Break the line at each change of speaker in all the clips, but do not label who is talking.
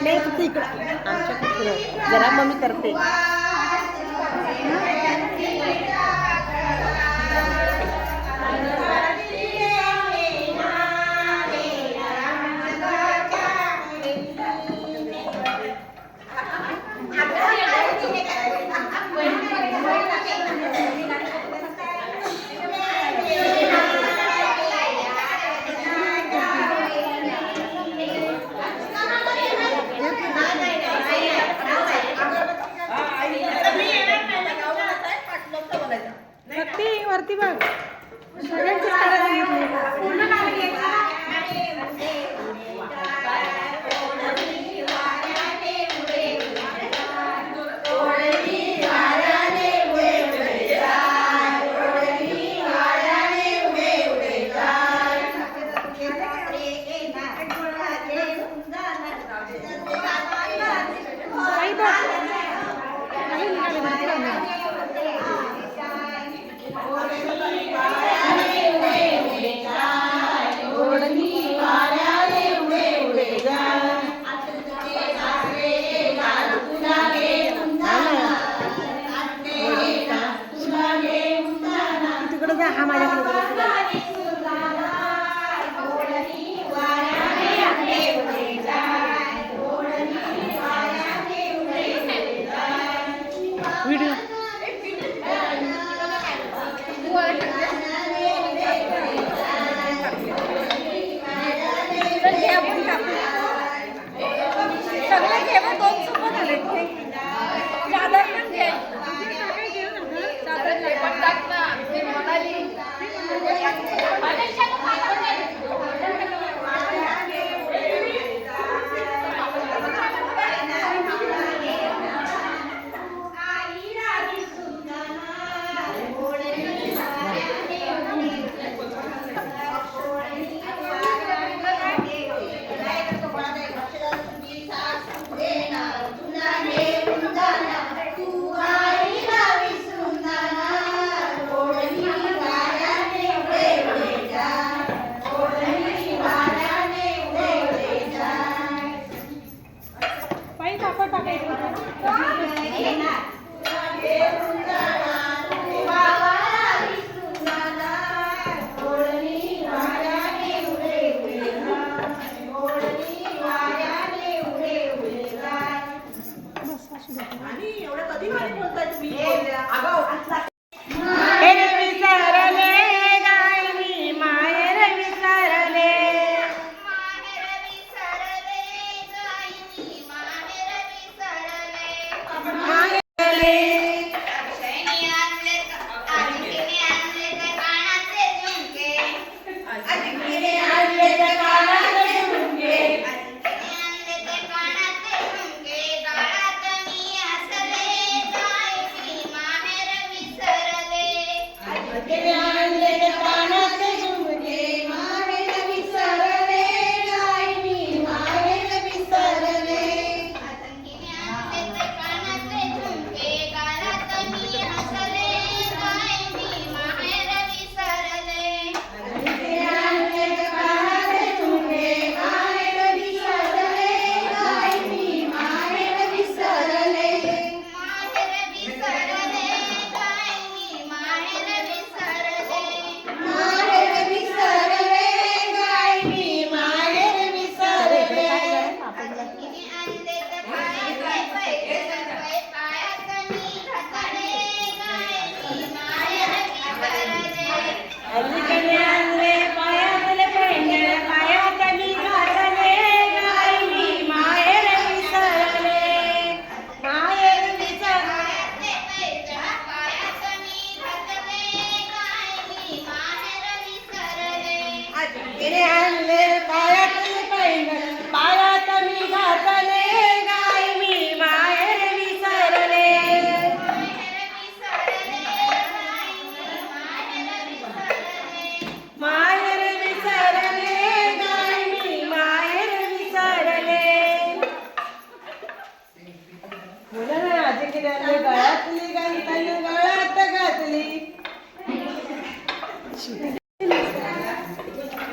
नाही फक्त इकडं आमच्या कुठं जरा मम्मी करते. वरती बघ सगळ्यांची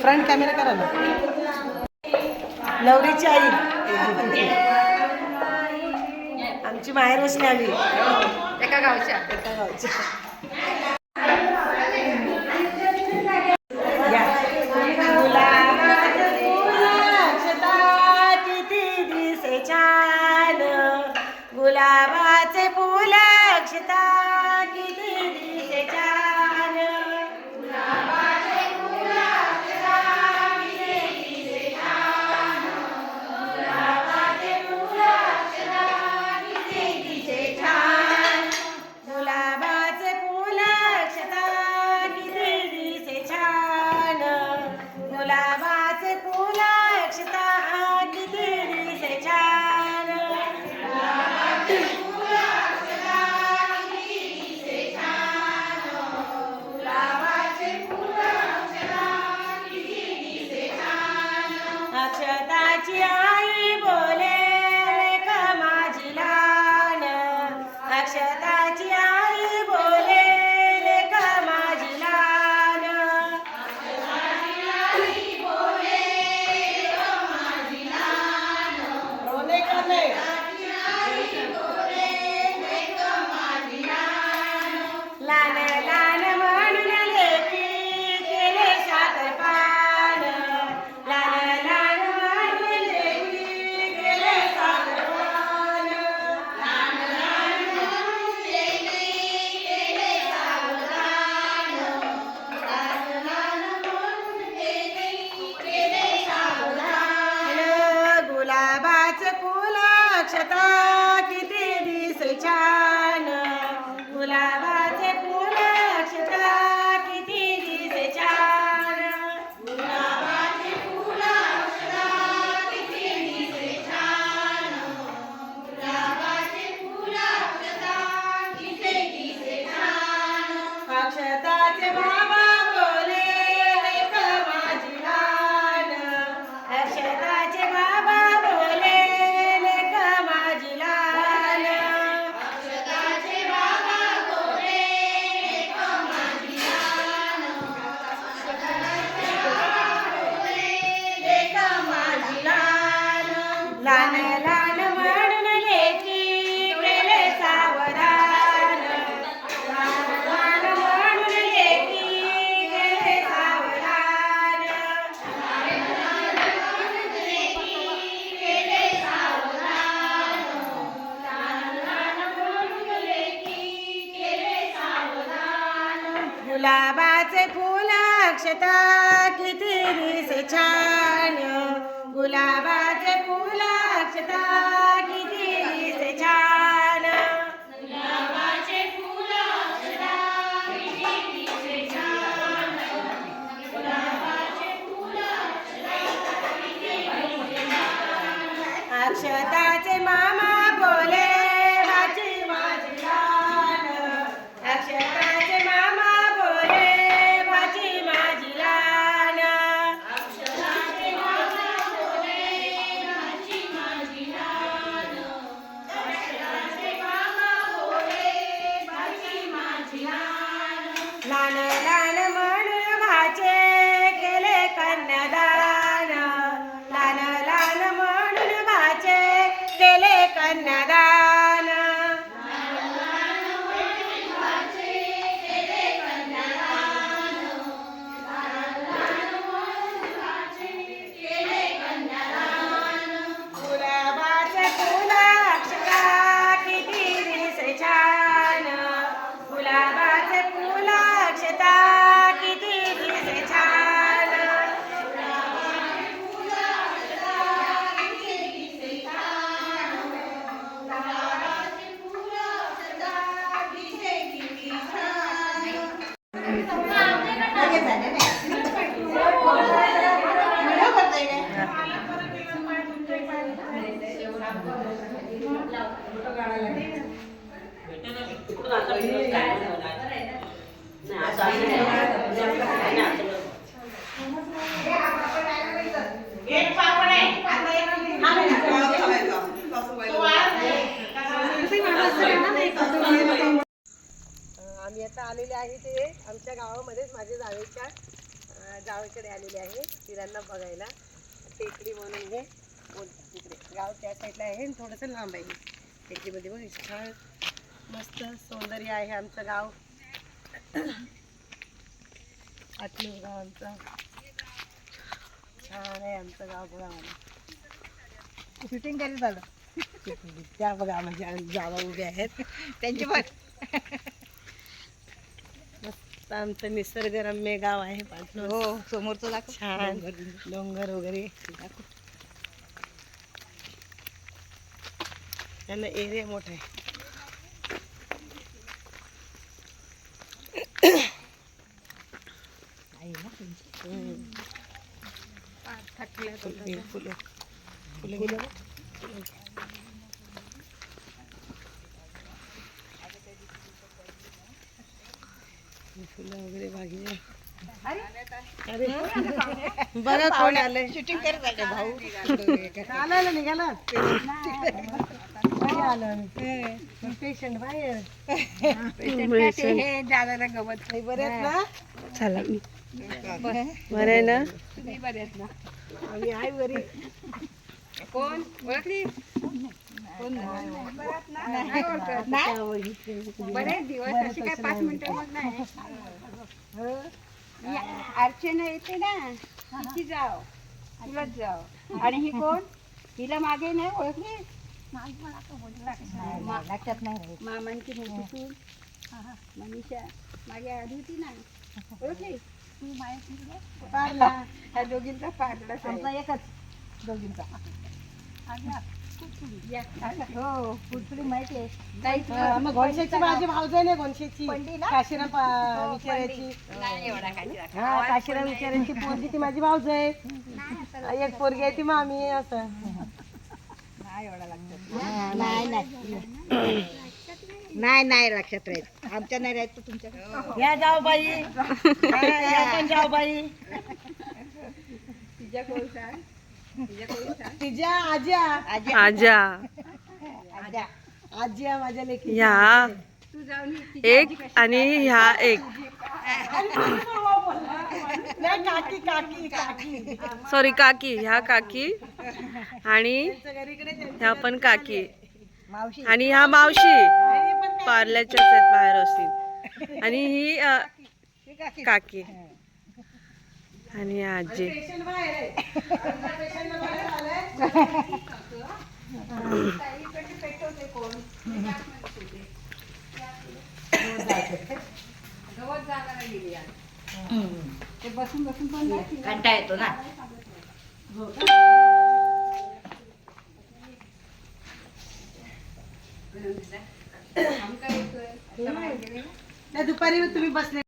फ्रंट कॅमेरा करा ना. नवरीची आई आमची माहेरच आली
एका गावच्या.
एका गावची. गुलाबाचे फूल अक्षता किती दिसे छान. गुलाबाचे फूल अक्षता किती दिसे छान. गुलाबाचे फूल अक्षता किती दिसे छान. गुलाबाचे फूल अक्षता किती दिसे छान. गुलाबाचे फूल अक्षता किती दिसे छान. अक्षताची आई बोले लेक माझी लहान. अक्षताची आई बोले लेक माझी लहान. अक्षताची आई बोले लेक माझी लहान. रोने का नाही. लहान लहान म्हणून लेकी केले साखरपान. लहान लहान म्हणून लेकी केले साखरपान. लहान लहान म्हणून लेकी केले सावधान. लहान लहान म्हणून लेकी केले सावधान. गुलाबाचे फूल अक्षता किती दिसे छान. गुलाबाचे फूल अक्षता किती दिसे छान. गुलाबाचे फूल अक्षता किती दिसे छान. गुलाबाचे फूल अक्षता किती दिसे छान. अक्षताचे बाबा बोले लेक माझी लहान. अक्षताचे बाबा बोले लेक माझी लहान. अक्षताचे बाबा बोले लेक माझी लहान. अक्षताचे बाबा बोले लेक माझी लहान. लहान लहान म्हणून लेकी केले सावधान. लहान लहान म्हणून लेकी केले सावधान. लहान लहान म्हणून लेकी केले सावधान. लहान लहान म्हणून लेकी केले सावधान. गुलाबाचे फूल अक्षता किती दिसे छान. गुलाबाचे फूल अक्षता किती दिसे छान. गुलाबाचे फूल अक्षता किती दिसे छान. गुलाबाचे फूल अक्षता किती दिसे छान. अक्षताचे मामा बोले माझी माझी लहान. अक्षताचे मामा बोले माझी माझी लहान. अक्षताचे मामा बोले माझी माझी लहान. अक्षताचे मामा बोले माझी माझी लहान. लहान लहान म्हणून भाचे केले कन्यादान. लहान लहान म्हणून भाचे केले कन्यादान. लहान लहान म्हणून भाचे केले कन्यादान. लहान लहान म्हणून भाचे केले कन्यादान. गुलाबाचे फूल अक्षता किती दिसे छान. गुलाबाचे फूल अक्षता किती दिसे छान. गुलाबाचे फूल अक्षता किती दिसे छान. गुलाबाचे फूल अक्षता दिसे किती छान. आम्ही आता आलेले आहे ते आमच्या गावामध्येच माझ्या जावेकडे आलेले आहे तिरांना बघायला टेकडी म्हणून हे तिकडे गाव त्या साईडला आहे आणि थोडंसं लांब आहे. त्याच्यामध्ये बघ छान मस्त सौंदर्य आहे आमचं गाव. आतलं गाव आमचं छान आहे. आमचं गाव बघा मला
शूटिंग करीत झालं
त्या बघा माझ्या जावा उभ्या आहेत
त्यांची पण
मस्त आमचं निसर्गरम्य गाव आहे. पाटण
हो समोरचं दाखव
छान डोंगर वगैरे त्यांना एरिया मोठा आहे. फुलं फुलं फुलं फुलं वगैरे बागे. अरे बघा कोण आलंय.
शूटिंग करत आले भाऊ
चालायला निघाला आलं पेशंट बाहेर.
हे दादाला गमत नाही.
बरे आहेत ना?
चला
बरे आहे ना?
तुम्ही बरे आहेत ना?
आम्ही आहे बरी.
कोण ओळखली? कोण नाही ओळखत. बरेच दिवस असे काय 5 मिनिटं मग नाही. अर्चना येते ना तिची जाव तुलाच जाव. आणि ही कोण? हिला मागे नाही ओळखली? लक्षात नाही. मामांची मोठी सून मनीषा मागे आली होती ना ओळखली? पारला ह्या दोघींचा पारलाच आहे.
एकच दोघींचा.
हो पुढपुढी माहिती
हा, मग गोणशेची माझी भावज आहे ना गोणशेची काशीरा विचारायची. हा काशीरा विचारायची पोरगी ती माझी भावज आहे. एक पोरगी आहे ती मामी आहे असं.
नाही नाही लक्षात राहील. आमच्या नाही राहत तर तुमच्या.
या जाऊ बाई या पण जाऊ बाई.
तिच्या कोण सांग?
तिच्या आज्या
आजा
आज्या माझ्या लेकी.
ह्या
तू जाऊन
एक आणि ह्या एक.
नाही काकी काकी काकी.
सॉरी काकी. ह्या काकी आणि
घरीकडे
ह्या पण काकी.
मावशी
आणि ह्या मावशी पार्ल्याच्याच आहेत बाहेर असतील. आणि ही काकी आणि आजी.
पेशंट बाहेर आहे. पेशंट बाहेर आलाय.
गवत जागा गेली ते बसून बसून पण कंटाळा येतो ना.
दुपारी तुम्ही बसले